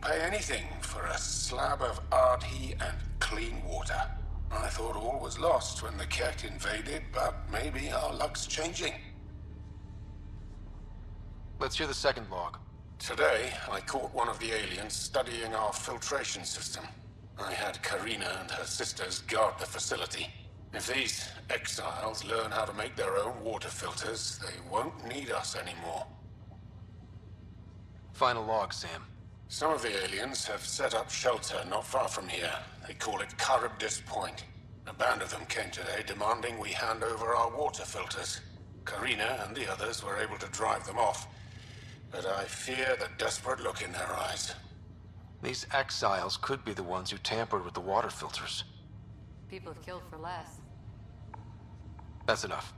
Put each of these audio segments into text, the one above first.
pay anything for a slab of Ardhi and clean water. I thought all was lost when the Kett invaded, but maybe our luck's changing. Let's hear the second log. Today, I caught one of the aliens studying our filtration system. I had Karina and her sisters guard the facility. If these exiles learn how to make their own water filters, they won't need us anymore. Final log, Sam. Some of the aliens have set up shelter not far from here. They call it Charybdis Point. A band of them came today demanding we hand over our water filters. Karina and the others were able to drive them off, but I fear the desperate look in their eyes. These exiles could be the ones who tampered with the water filters. People have killed for less. That's enough.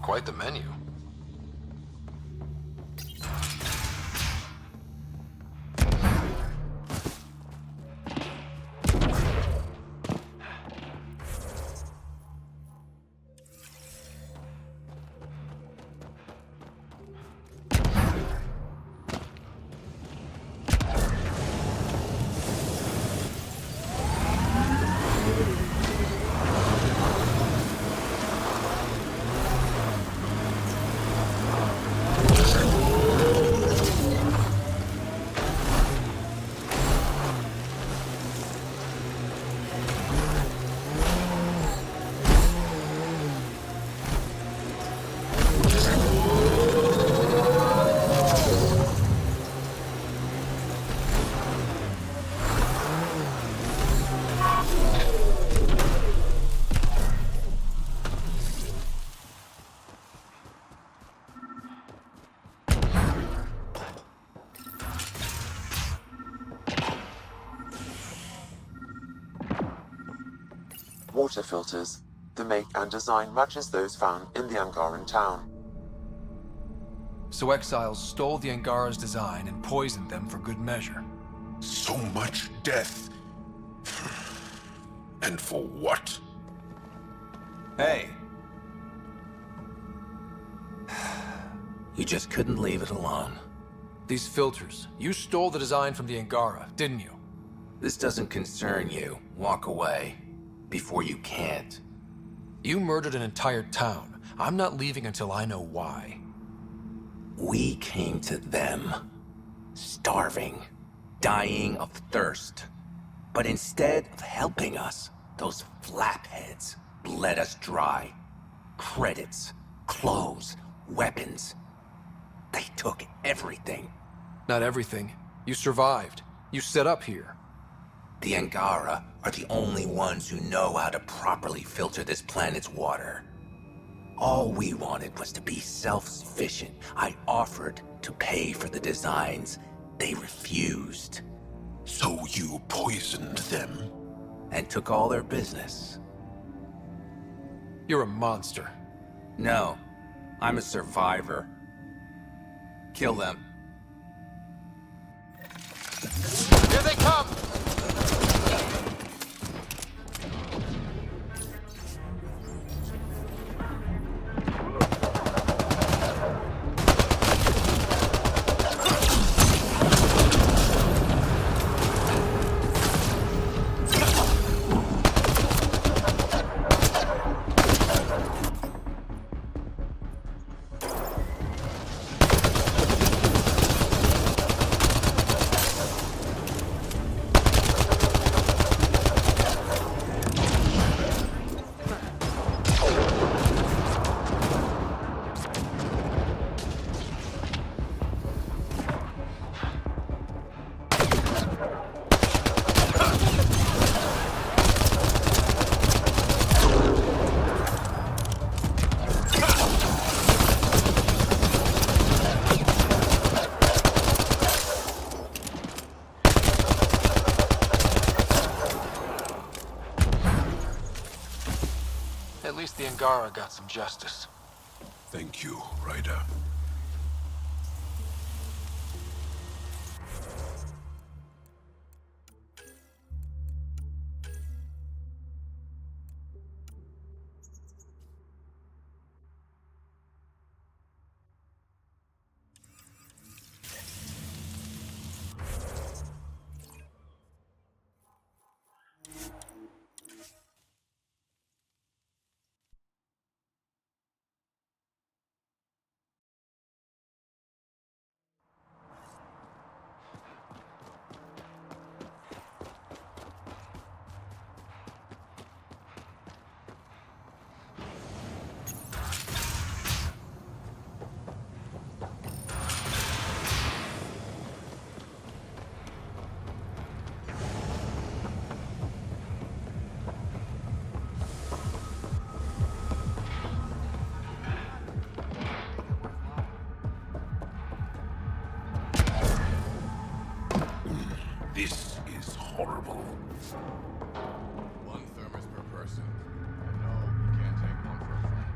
Quite the menu. Water filters. The make and design matches those found in the Angaran town. So exiles stole the Angara's design and poisoned them for good measure. So much death. And for what? Hey! You just couldn't leave it alone. These filters. You stole the design from the Angara, didn't you? This doesn't concern you. Walk away. Before you can't. You murdered an entire town. I'm not leaving until I know why. We came to them. Starving. Dying of thirst. But instead of helping us, those flapheads bled us dry. Credits, clothes, weapons. They took everything. Not everything. You survived. You set up here. The Angara are the only ones who know how to properly filter this planet's water. All we wanted was to be self-sufficient. I offered to pay for the designs. They refused. So you poisoned them? And took all their business. You're a monster. No, I'm a survivor. Kill them. Here they come! At least the Angara got some justice. Thank you, Ryder. One thermos per person. No, you can't take one for a friend.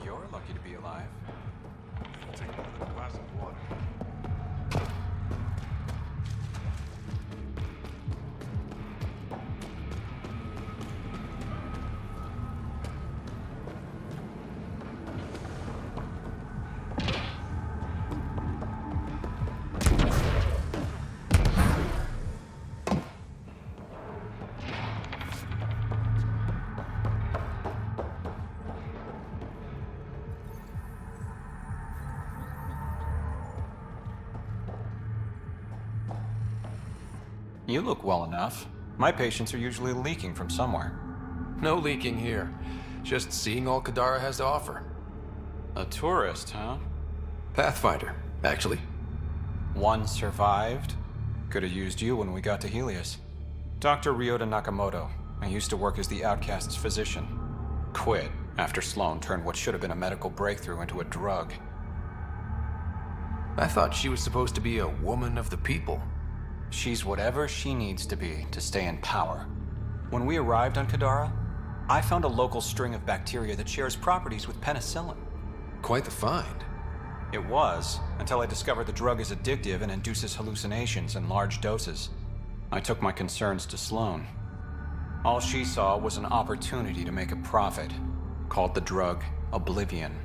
You're lucky to be alive. Take another glass of water. You look well enough. My patients are usually leaking from somewhere. No leaking here. Just seeing all Kadara has to offer. A tourist, huh? Pathfinder, actually. One survived. Could have used you when we got to Helios. Dr. Ryota Nakamoto. I used to work as the outcast's physician. Quit after Sloan turned what should have been a medical breakthrough into a drug. I thought she was supposed to be a woman of the people. She's whatever she needs to be to stay in power. When we arrived on Kadara, I found a local string of bacteria that shares properties with penicillin. Quite the find. It was, until I discovered the drug is addictive and induces hallucinations in large doses. I took my concerns to Sloan. All she saw was an opportunity to make a profit, called the drug Oblivion.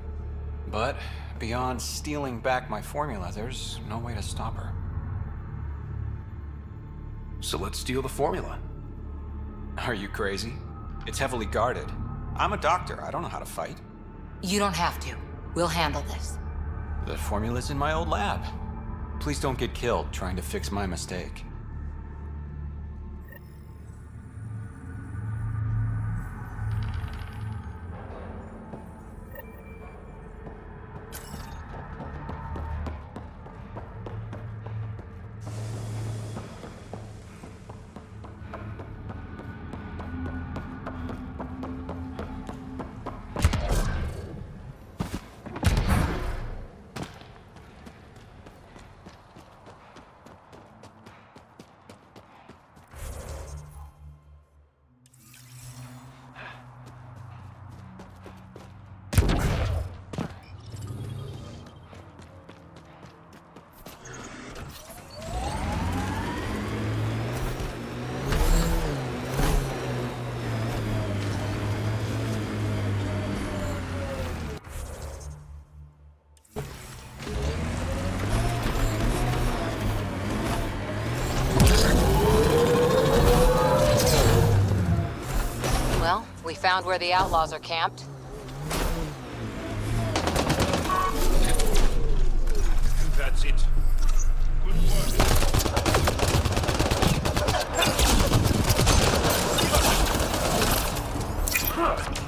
But beyond stealing back my formula, there's no way to stop her. So let's steal the formula. Are you crazy? It's heavily guarded. I'm a doctor. I don't know how to fight. You don't have to. We'll handle this. The formula's in my old lab. Please don't get killed trying to fix my mistake. We found where the outlaws are camped. That's it. Good work.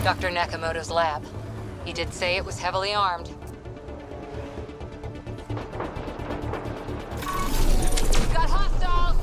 Dr. Nakamoto's lab. He did say it was heavily armed. We've got hostiles!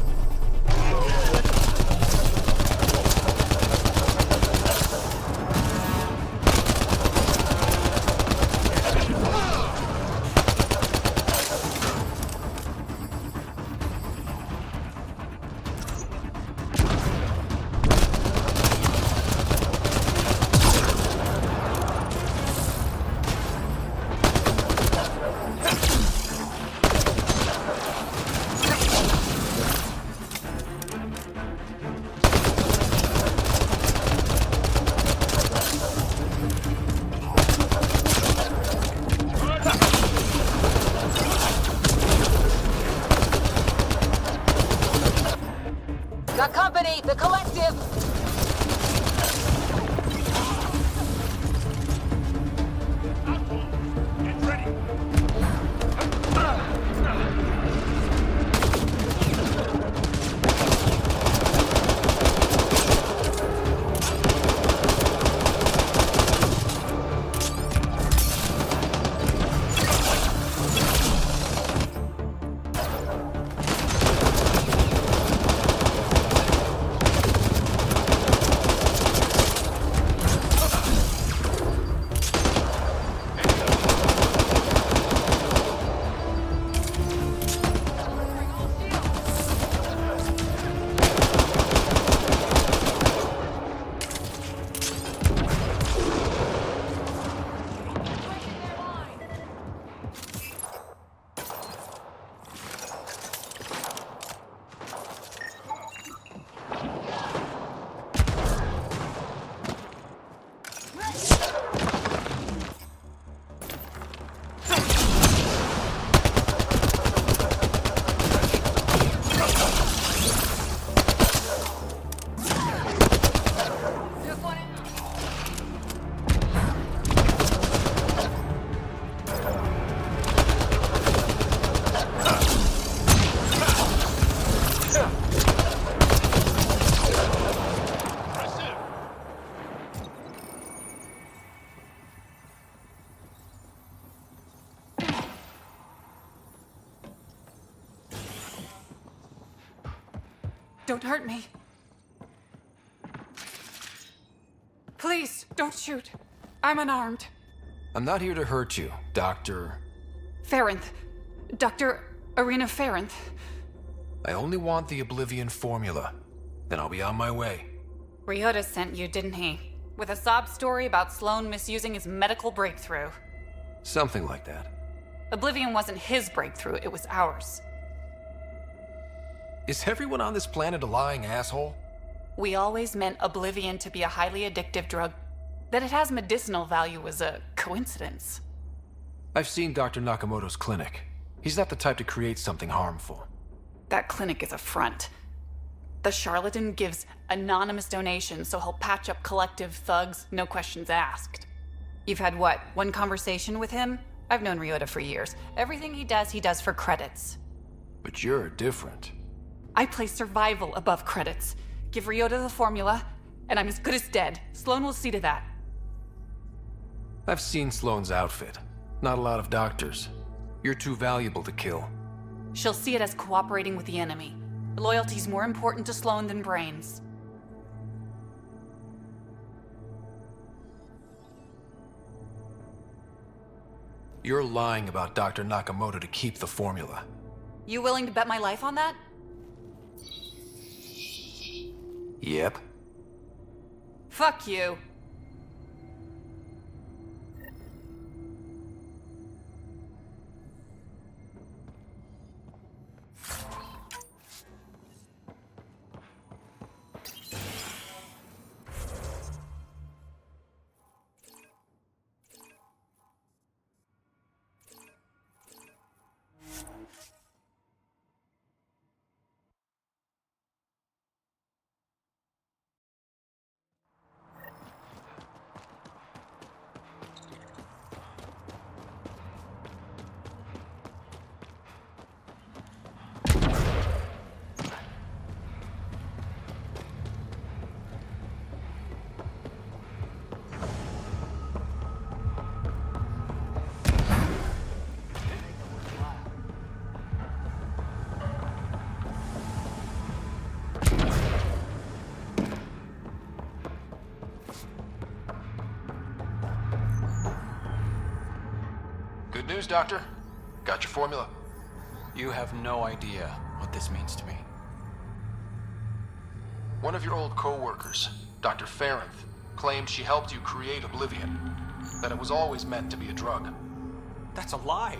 Don't hurt me. Please, don't shoot. I'm unarmed. I'm not here to hurt you, Dr. Ferenth. Dr. Arena Ferenth. I only want the Oblivion formula. Then I'll be on my way. Ryota sent you, didn't he? With a sob story about Sloan misusing his medical breakthrough. Something like that. Oblivion wasn't his breakthrough, it was ours. Is everyone on this planet a lying asshole? We always meant Oblivion to be a highly addictive drug. That it has medicinal value was a coincidence. I've seen Dr. Nakamoto's clinic. He's not the type to create something harmful. That clinic is a front. The charlatan gives anonymous donations so he'll patch up collective thugs, no questions asked. You've had what, one conversation with him? I've known Ryota for years. Everything he does for credits. But you're different. I place survival above credits. Give Ryota the formula, and I'm as good as dead. Sloan will see to that. I've seen Sloane's outfit. Not a lot of doctors. You're too valuable to kill. She'll see it as cooperating with the enemy. Loyalty's more important to Sloan than brains. You're lying about Dr. Nakamoto to keep the formula. You willing to bet my life on that? Yep. Fuck you. Good news, Doctor. Got your formula. You have no idea what this means to me. One of your old co-workers, Dr. Ferenth, claimed she helped you create Oblivion. That it was always meant to be a drug. That's a lie.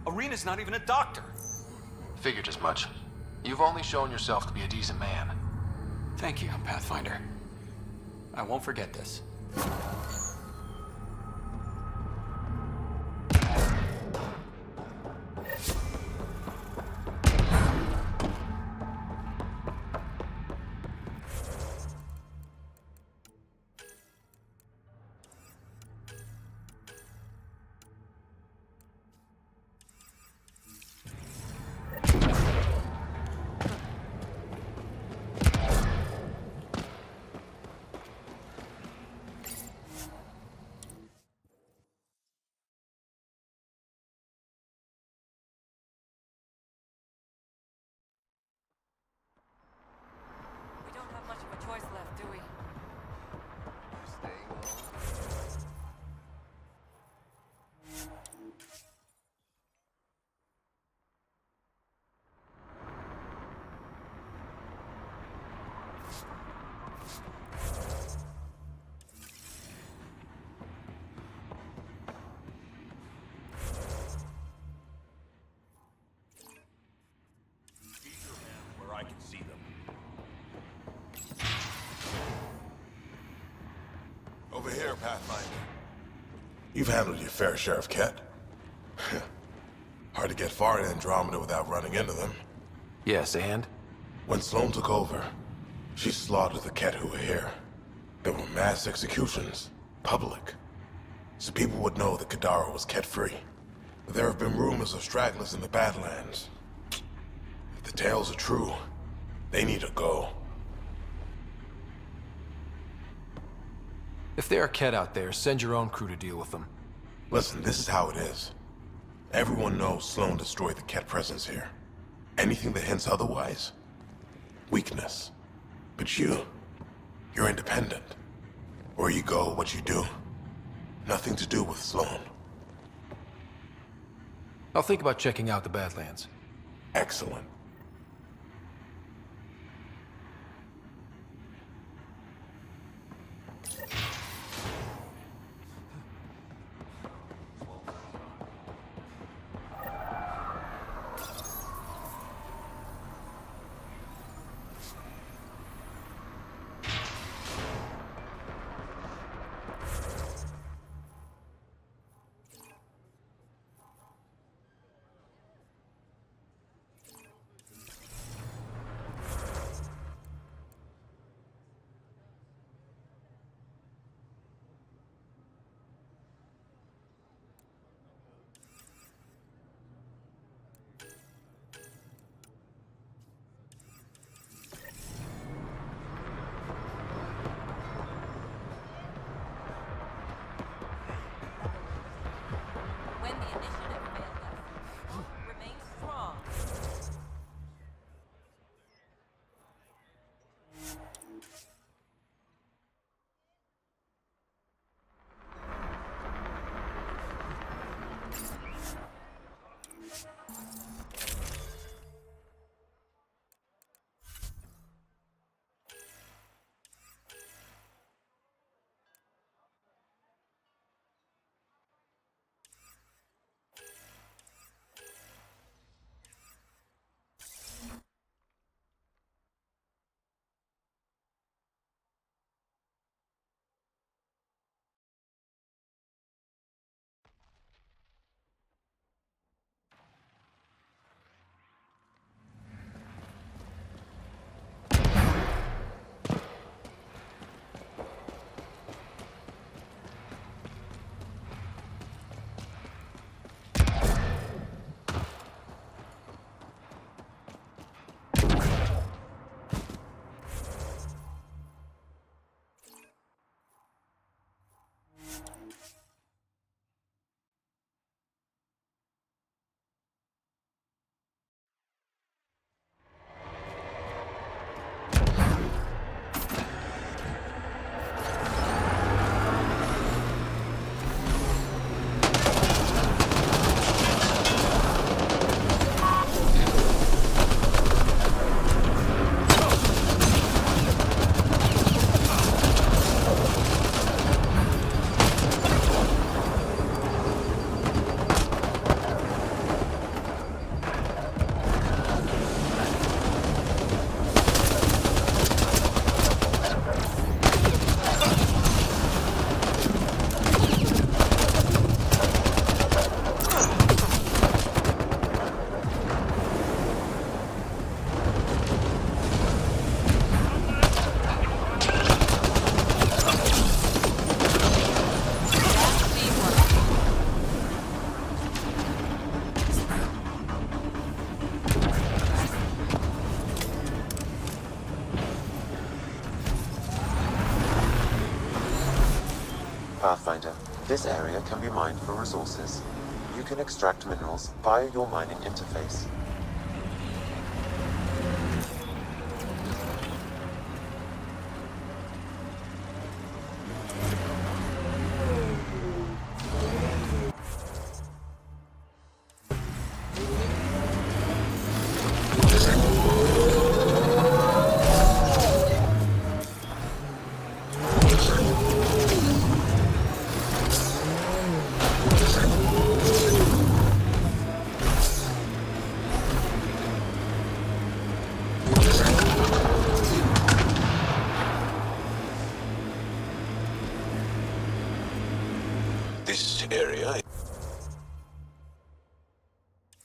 Arena's not even a doctor. Figured as much. You've only shown yourself to be a decent man. Thank you, Pathfinder. I won't forget this. We don't have much of a choice left, do we? Where I can see them. Over here, Pathfinder. You've handled your fair share of Kett. Hard to get far in Andromeda without running into them. Yes, and? When Sloan took over, she slaughtered the Kett who were here. There were mass executions, public. So people would know that Kadara was Kett-free. There have been rumors of stragglers in the Badlands. If the tales are true, they need to go. If there are Kett out there, send your own crew to deal with them. Listen, this is how it is. Everyone knows Sloan destroyed the Kett presence here. Anything that hints otherwise, weakness. But you're independent. Where you go, what you do. Nothing to do with Sloan. I'll think about checking out the Badlands. Excellent. When the initiative failed us, hope remains strong. Pathfinder, this area can be mined for resources. You can extract minerals via your mining interface. This area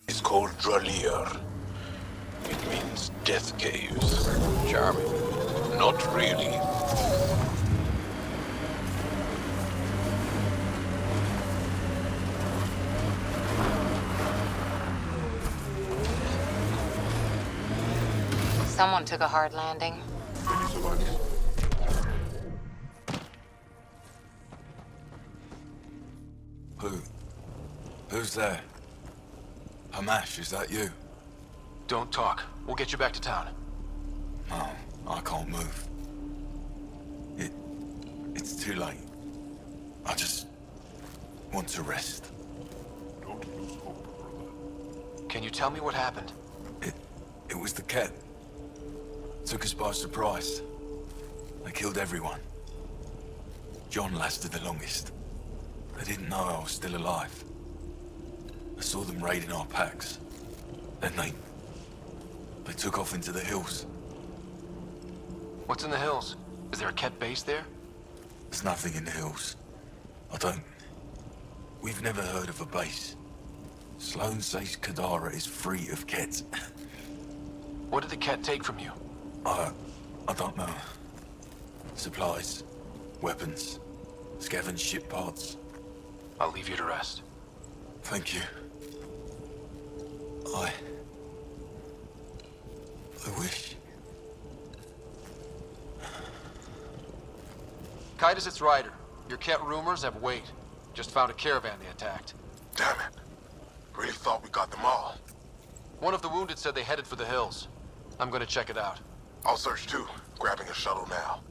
is called Dralier. It means death caves. Charming. Not really. Someone took a hard landing. Who's there? Hamash, is that you? Don't talk. We'll get you back to town. No, I can't move. It's too late. I just want to rest. Don't lose hope, brother. Can you tell me what happened? It was the Kett. Took us by surprise. They killed everyone. John lasted the longest. They didn't know I was still alive. I saw them raiding our packs. Then they took off into the hills. What's in the hills? Is there a Kett base there? There's nothing in the hills. We've never heard of a base. Sloan says Kadara is free of Kett. What did the Kett take from you? I don't know. Supplies, weapons, scavenged ship parts. I'll leave you to rest. Thank you. I wish. Kett, it's Ryder. Your Kett rumors have weight. Just found a caravan they attacked. Damn it. Really thought we got them all. One of the wounded said they headed for the hills. I'm gonna check it out. I'll search too, grabbing a shuttle now.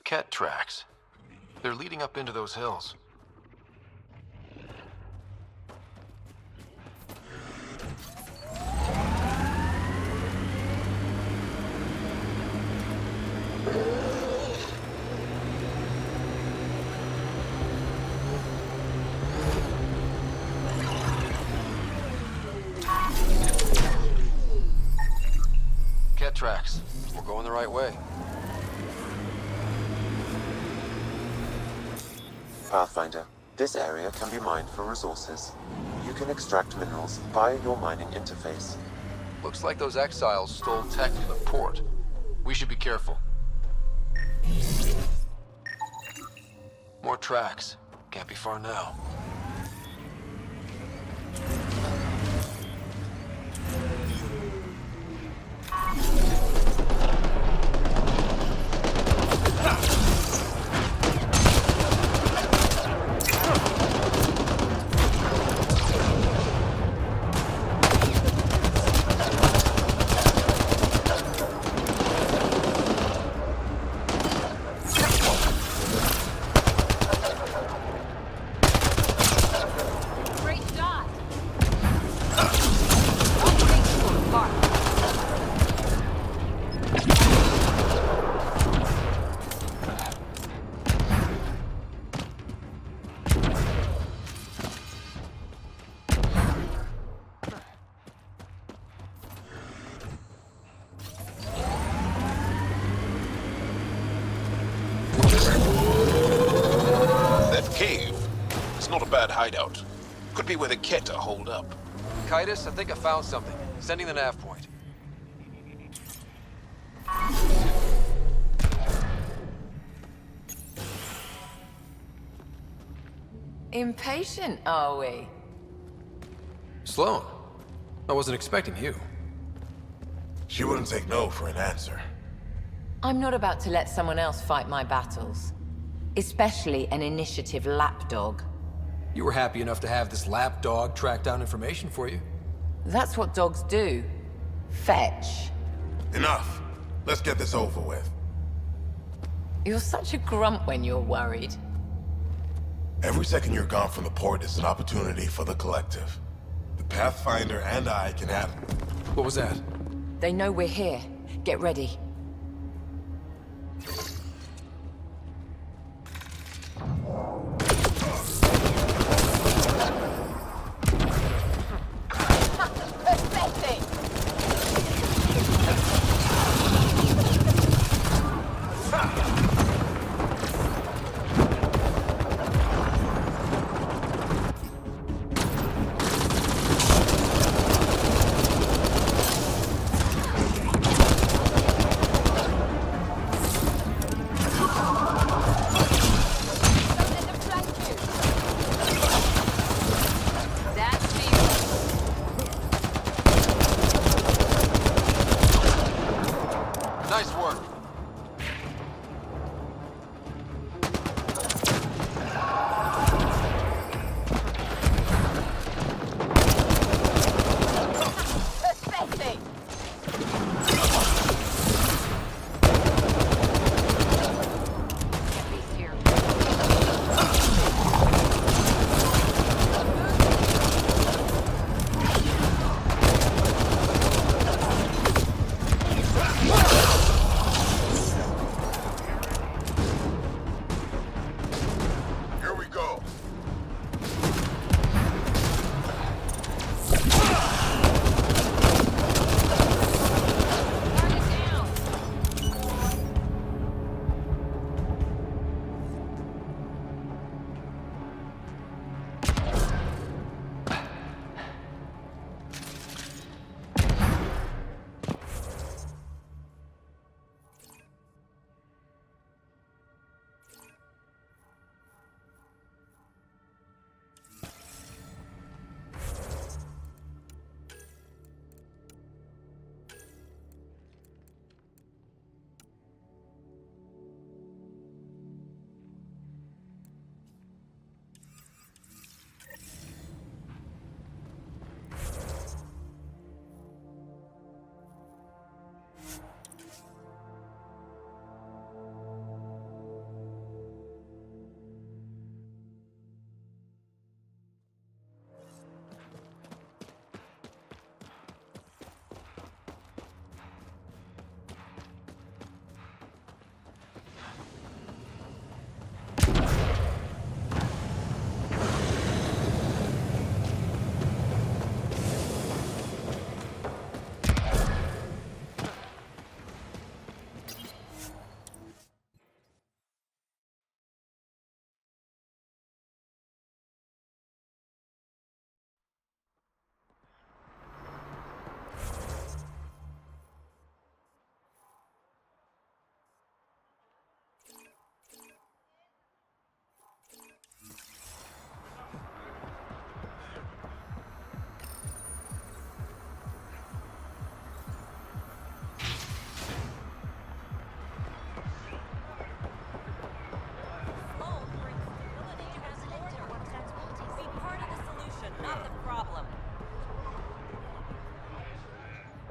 Kett tracks. They're leading up into those hills. Kett tracks. We're going the right way. Pathfinder, this area can be mined for resources. You can extract minerals via your mining interface. Looks like those exiles stole tech from the port. We should be careful. More tracks. Can't be far now. Great shot! All things fall apart. That cave. It's not a bad hideout. Could be where the Kett are holed up. Kett, I think I found something. Sending the nav point. Impatient, are we? Sloan, I wasn't expecting you. She wouldn't take no for an answer. I'm not about to let someone else fight my battles. Especially an initiative lapdog. You were happy enough to have this lapdog track down information for you. That's what dogs do. Fetch. Enough. Let's get this over with. You're such a grump when you're worried. Every second you're gone from the port is an opportunity for the collective. The Pathfinder and I can have... What was that? They know we're here. Get ready. Pathetic! Nice work. Pathetic! At least here. Here we go. Target down!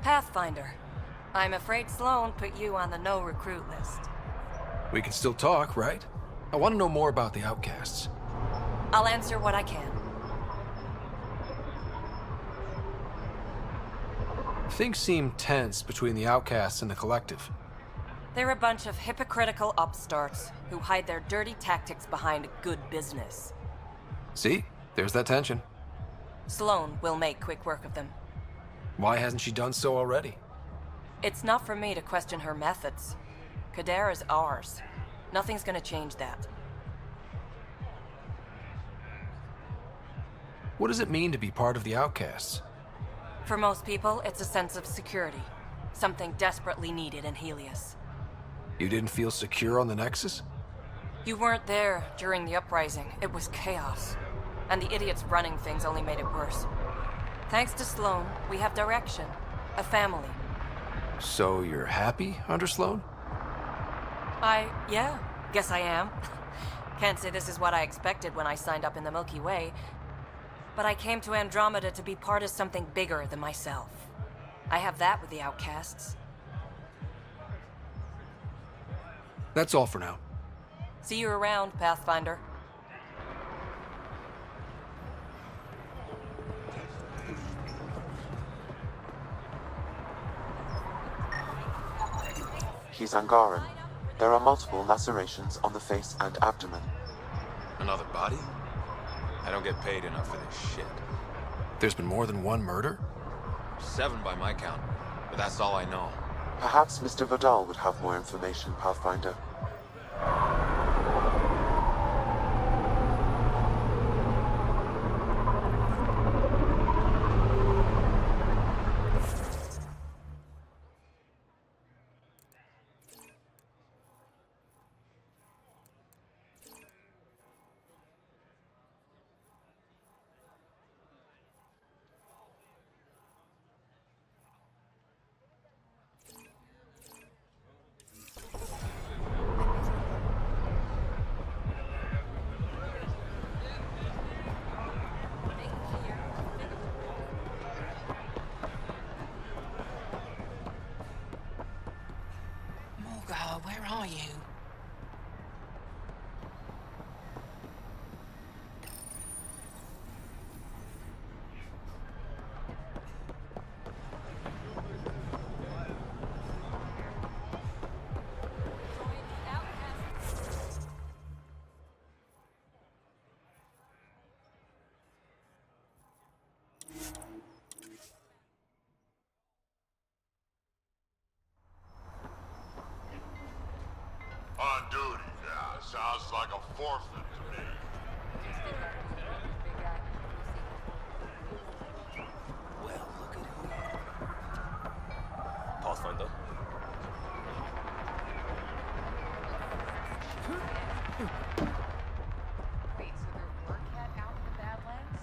Pathfinder. I'm afraid Sloan put you on the no-recruit list. We can still talk, right? I want to know more about the outcasts. I'll answer what I can. Things seem tense between the outcasts and the collective. They're a bunch of hypocritical upstarts who hide their dirty tactics behind good business. See? There's that tension. Sloan will make quick work of them. Why hasn't she done so already? It's not for me to question her methods. Kadara's ours. Nothing's gonna change that. What does it mean to be part of the outcasts? For most people, it's a sense of security. Something desperately needed in Helios. You didn't feel secure on the Nexus? You weren't there during the uprising. It was chaos. And the idiots running things only made it worse. Thanks to Sloan, we have direction. A family. So you're happy under Sloan? Yeah, guess I am. Can't say this is what I expected when I signed up in the Milky Way, but I came to Andromeda to be part of something bigger than myself. I have that with the outcasts. That's all for now. See you around, Pathfinder. He's Angaran. There are multiple lacerations on the face and abdomen. Another body? I don't get paid enough for this shit. There's been more than one murder? 7 by my count, but that's all I know. Perhaps Mr. Vidal would have more information, Pathfinder. Where are you? On duty, yeah. Sounds like a forfeit to me. Well, look at who you are. Pathfinder? Wait, so there were Kett out in the Badlands?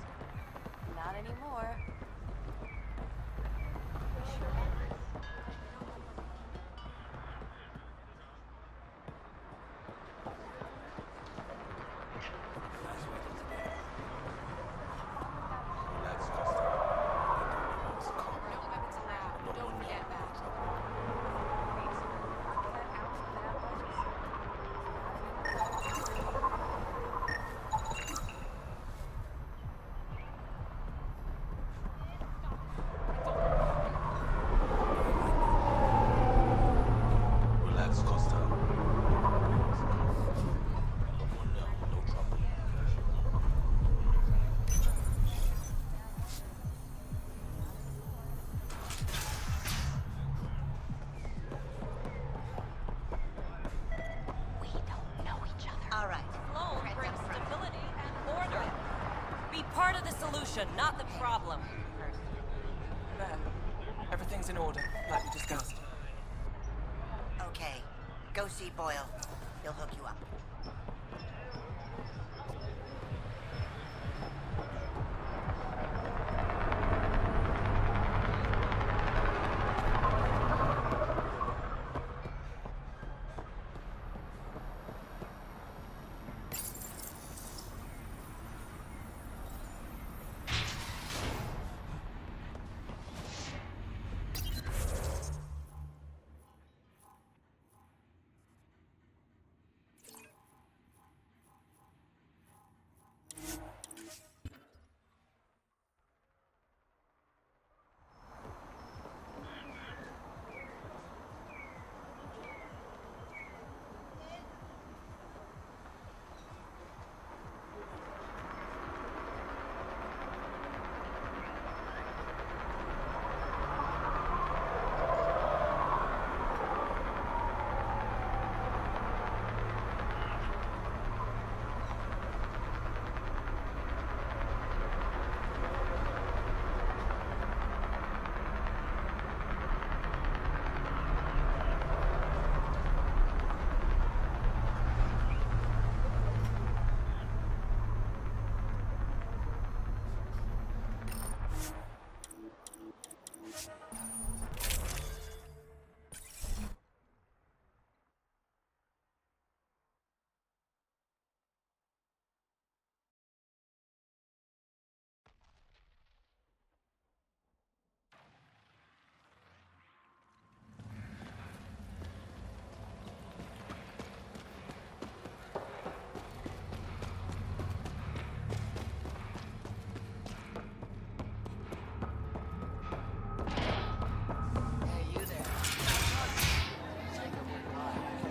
Not anymore. Relax, Costa. No trouble. We don't know each other. All right. Flow brings stability and order. Be part of the solution, not the problem. Ma'am, everything's in order, like we discussed. Okay, go see Boyle. He'll hook you up.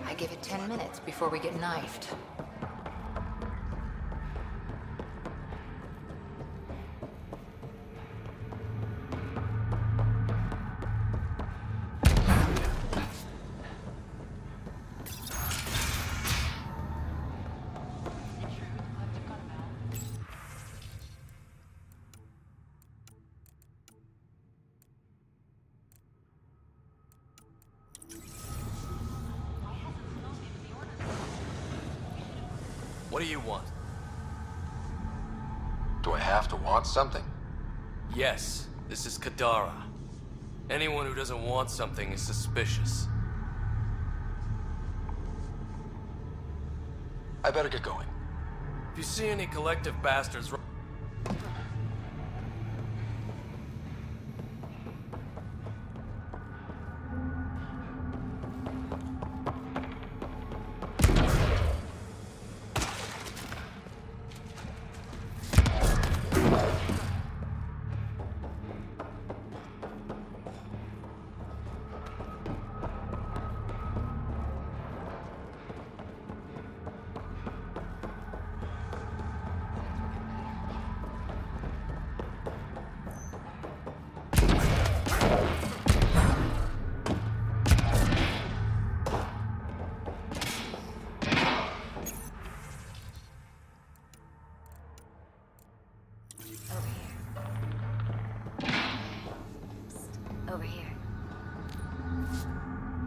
I give it 10 minutes before we get knifed. What do you want? Do I have to want something? Yes, this is Kadara. Anyone who doesn't want something is suspicious. I better get going. If you see any collective bastards...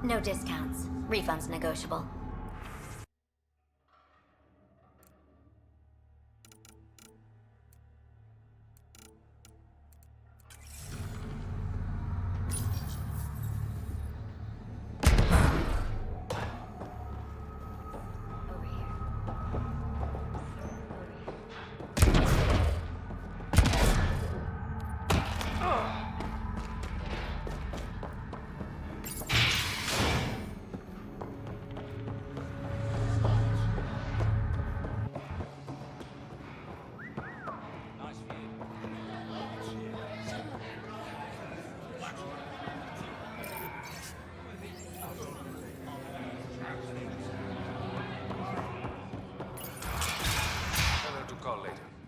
No discounts. Refunds negotiable.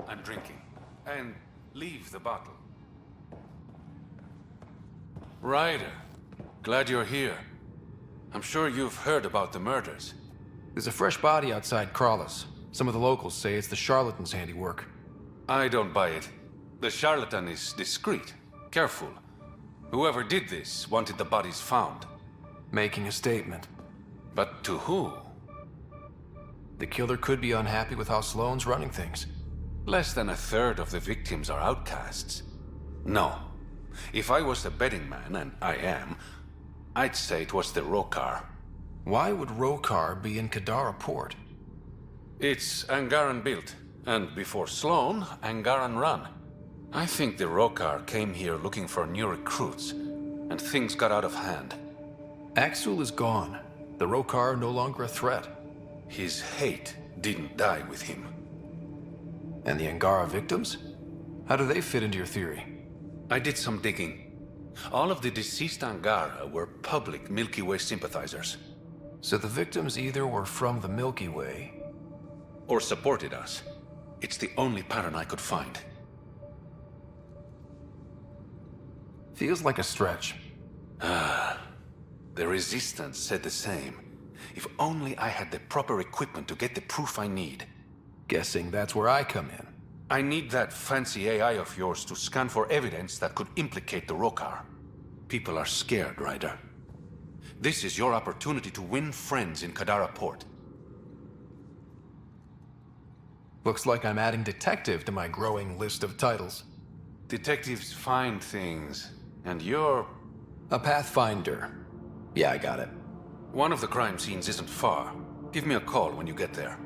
I'm drinking. And leave the bottle. Ryder, glad you're here. I'm sure you've heard about the murders. There's a fresh body outside Crawlers. Some of the locals say it's the charlatan's handiwork. I don't buy it. The charlatan is discreet, careful. Whoever did this wanted the bodies found. Making a statement. But to who? The killer could be unhappy with how Sloane's running things. Less than a third of the victims are outcasts. No. If I was a betting man, and I am, I'd say it was the Rokar. Why would Rokar be in Kadara port? It's Angaran built, and before Sloane, Angaran run. I think the Rokar came here looking for new recruits, and things got out of hand. Axul is gone. The Rokar no longer a threat. His hate didn't die with him. And the Angara victims? How do they fit into your theory? I did some digging. All of the deceased Angara were public Milky Way sympathizers. So the victims either were from the Milky Way... or supported us. It's the only pattern I could find. Feels like a stretch. The Resistance said the same. If only I had the proper equipment to get the proof I need. Guessing that's where I come in. I need that fancy AI of yours to scan for evidence that could implicate the Rokar. People are scared, Ryder. This is your opportunity to win friends in Kadara Port. Looks like I'm adding detective to my growing list of titles. Detectives find things, and you're... a Pathfinder. Yeah, I got it. One of the crime scenes isn't far. Give me a call when you get there.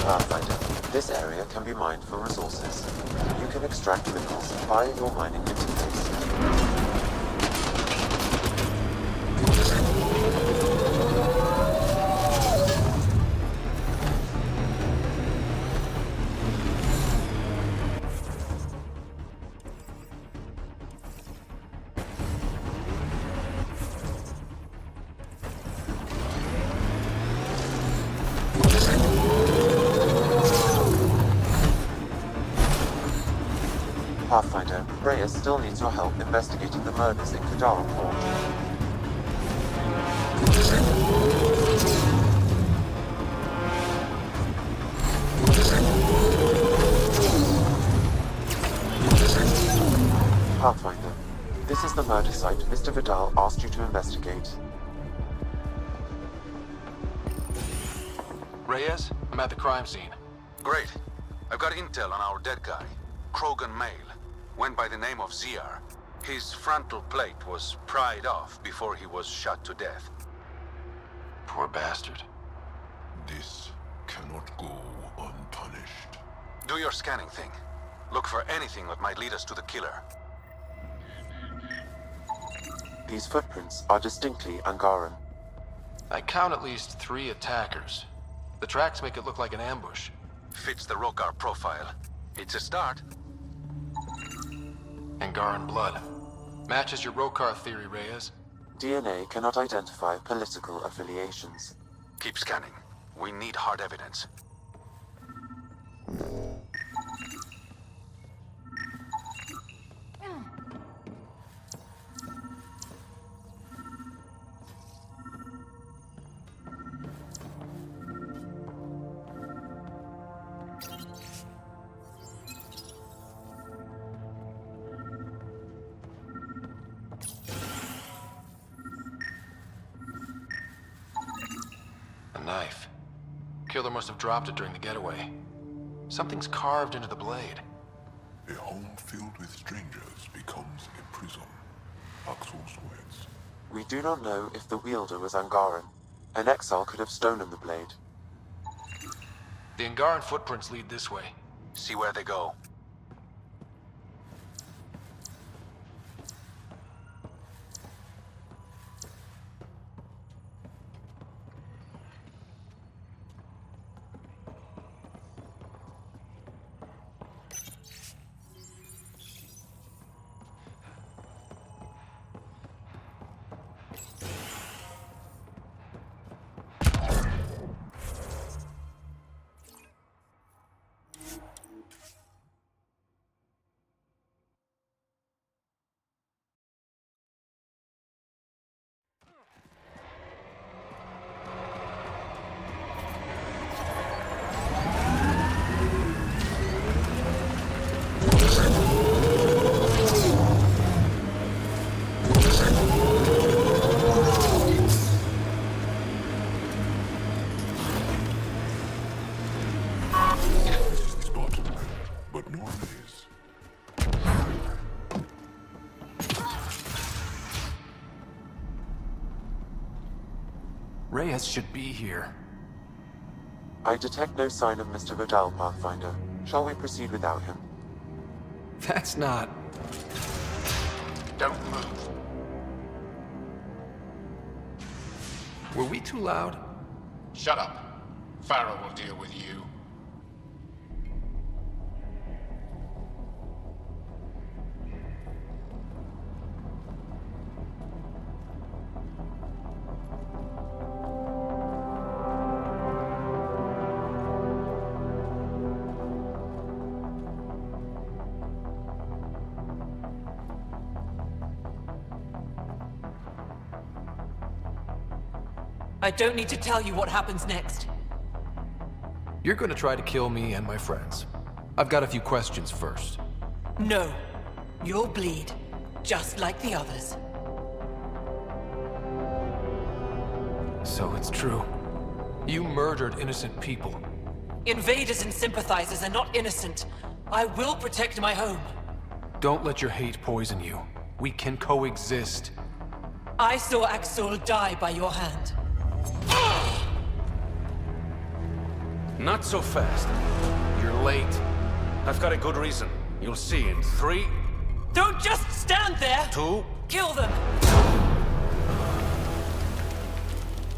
Pathfinder, this area can be mined for resources. You can extract minerals via your mining interface. Pathfinder, Reyes still needs your help investigating the murders in Kadara Port. Pathfinder, this is the murder site Mr. Vidal asked you to investigate. Reyes, I'm at the crime scene. Great. I've got intel on our dead guy. Krogan male. Went by the name of ZR. His frontal plate was pried off before he was shot to death. Poor bastard. This cannot go unpunished. Do your scanning thing. Look for anything that might lead us to the killer. These footprints are distinctly Angaran. I count at least 3 attackers. The tracks make it look like an ambush. Fits the Rokar profile. It's a start. Angaran blood. Matches your Rokar theory, Reyes. DNA cannot identify political affiliations. Keep scanning. We need hard evidence. A knife. Killer must have dropped it during the getaway. Something's carved into the blade. A home filled with strangers becomes a prison. Axel's words. We do not know if the wielder was Angaran. An exile could have stolen the blade. The Angaran footprints lead this way. See where they go. But no one is. Reyes should be here. I detect no sign of Mr. Vidal, Pathfinder. Shall we proceed without him? That's not... Don't move. Were we too loud? Shut up. Farah will deal with you. I don't need to tell you what happens next. You're gonna try to kill me and my friends. I've got a few questions first. No. You'll bleed, just like the others. So it's true. You murdered innocent people. Invaders and sympathizers are not innocent. I will protect my home. Don't let your hate poison you. We can coexist. I saw Axel die by your hand. Not so fast. You're late. I've got a good reason. You'll see in 3... Don't just stand there! 2... Kill them!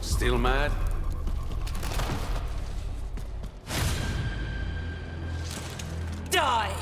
Still mad? Die!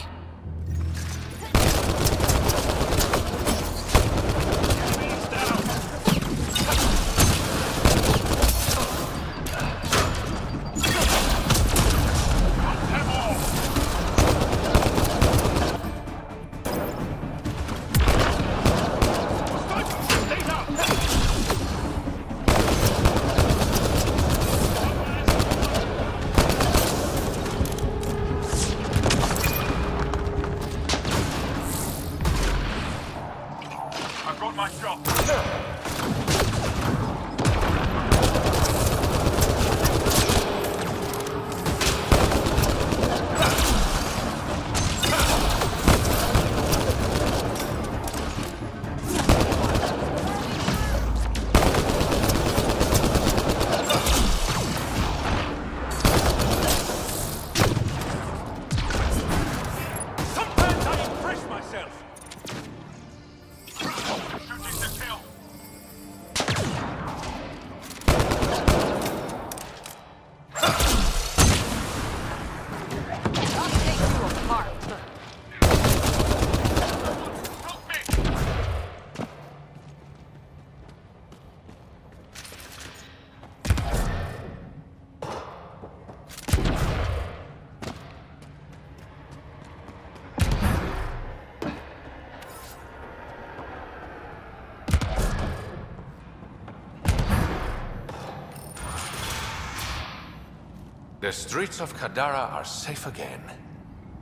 The streets of Kadara are safe again.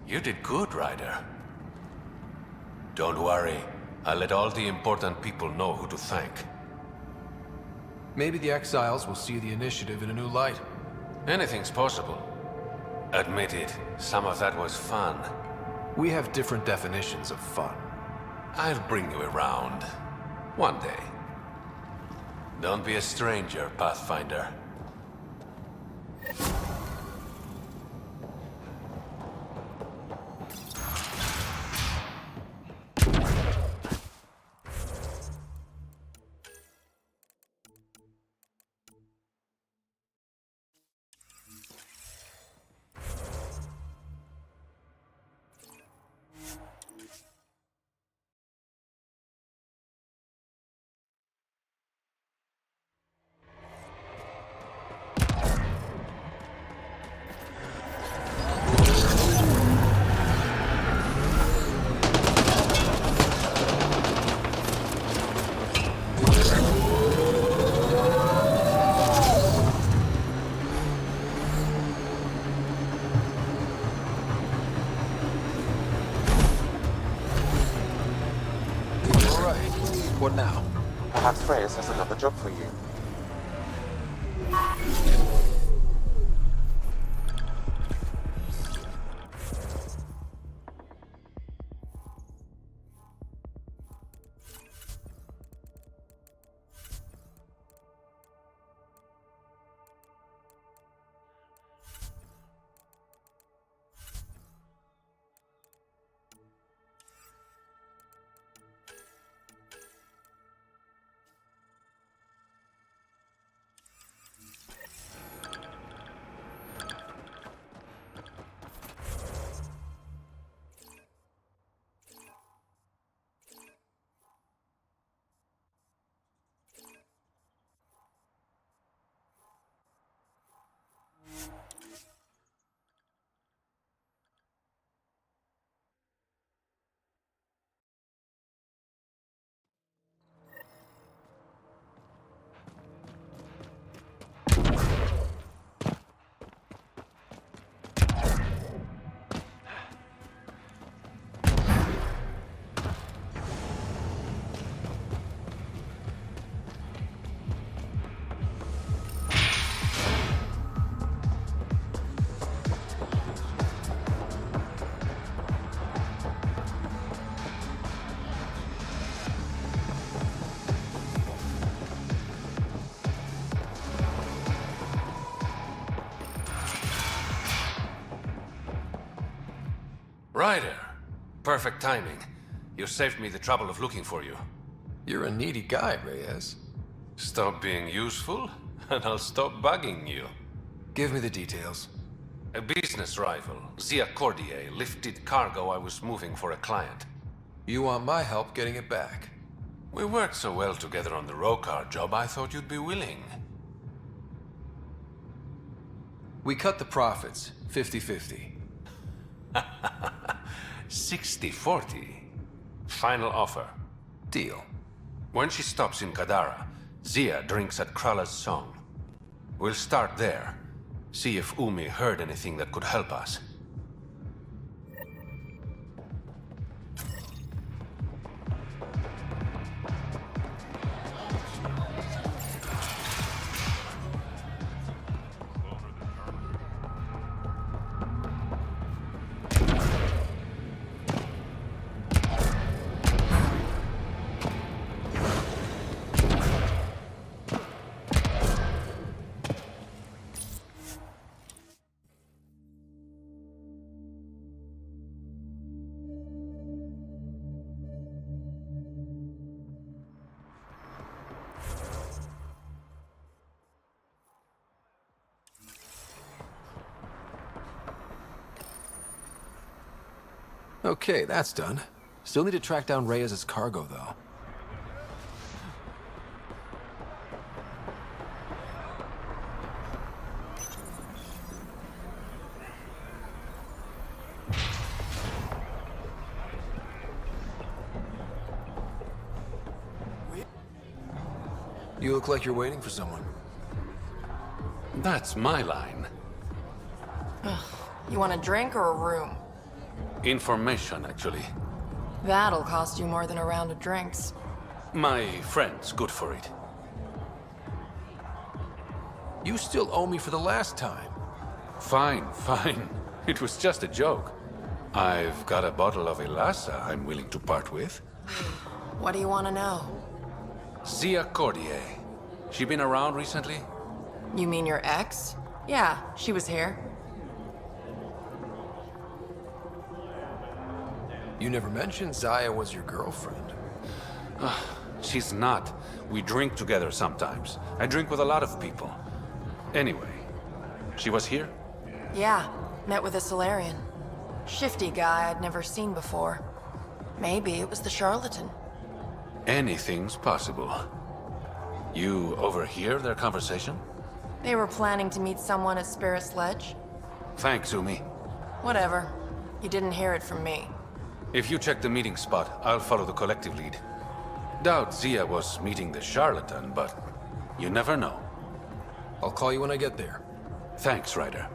You did good, Ryder. Don't worry. I'll let all the important people know who to thank. Maybe the exiles will see the initiative in a new light. Anything's possible. Admit it, some of that was fun. We have different definitions of fun. I'll bring you around. One day. Don't be a stranger, Pathfinder. What now? Perhaps Reyes has another job for you. Ryder! Perfect timing. You saved me the trouble of looking for you. You're a needy guy, Reyes. Stop being useful, and I'll stop bugging you. Give me the details. A business rival, Zia Cordier, lifted cargo I was moving for a client. You want my help getting it back? We worked so well together on the Rokar job, I thought you'd be willing. We cut the profits, 50-50. 60-40. Final offer. Deal. When she stops in Kadara, Zia drinks at Krala's song. We'll start there. See if Umi heard anything that could help us. Okay, that's done. Still need to track down Reyes' cargo, though. You look like you're waiting for someone. That's my line. You want a drink or a room? Information, actually. That'll cost you more than a round of drinks. My friend's good for it. You still owe me for the last time. Fine, fine. It was just a joke. I've got a bottle of Elasa I'm willing to part with. What do you want to know? Zia Cordier. She been around recently? You mean your ex? Yeah, she was here. You never mentioned Zaya was your girlfriend. She's not. We drink together sometimes. I drink with a lot of people. Anyway, she was here? Yeah, met with a Solarian. Shifty guy I'd never seen before. Maybe it was the charlatan. Anything's possible. You overhear their conversation? They were planning to meet someone at Spirit's Ledge. Thanks, Umi. Whatever. You didn't hear it from me. If you check the meeting spot, I'll follow the collective lead. Doubt Zia was meeting the charlatan, but you never know. I'll call you when I get there. Thanks, Ryder.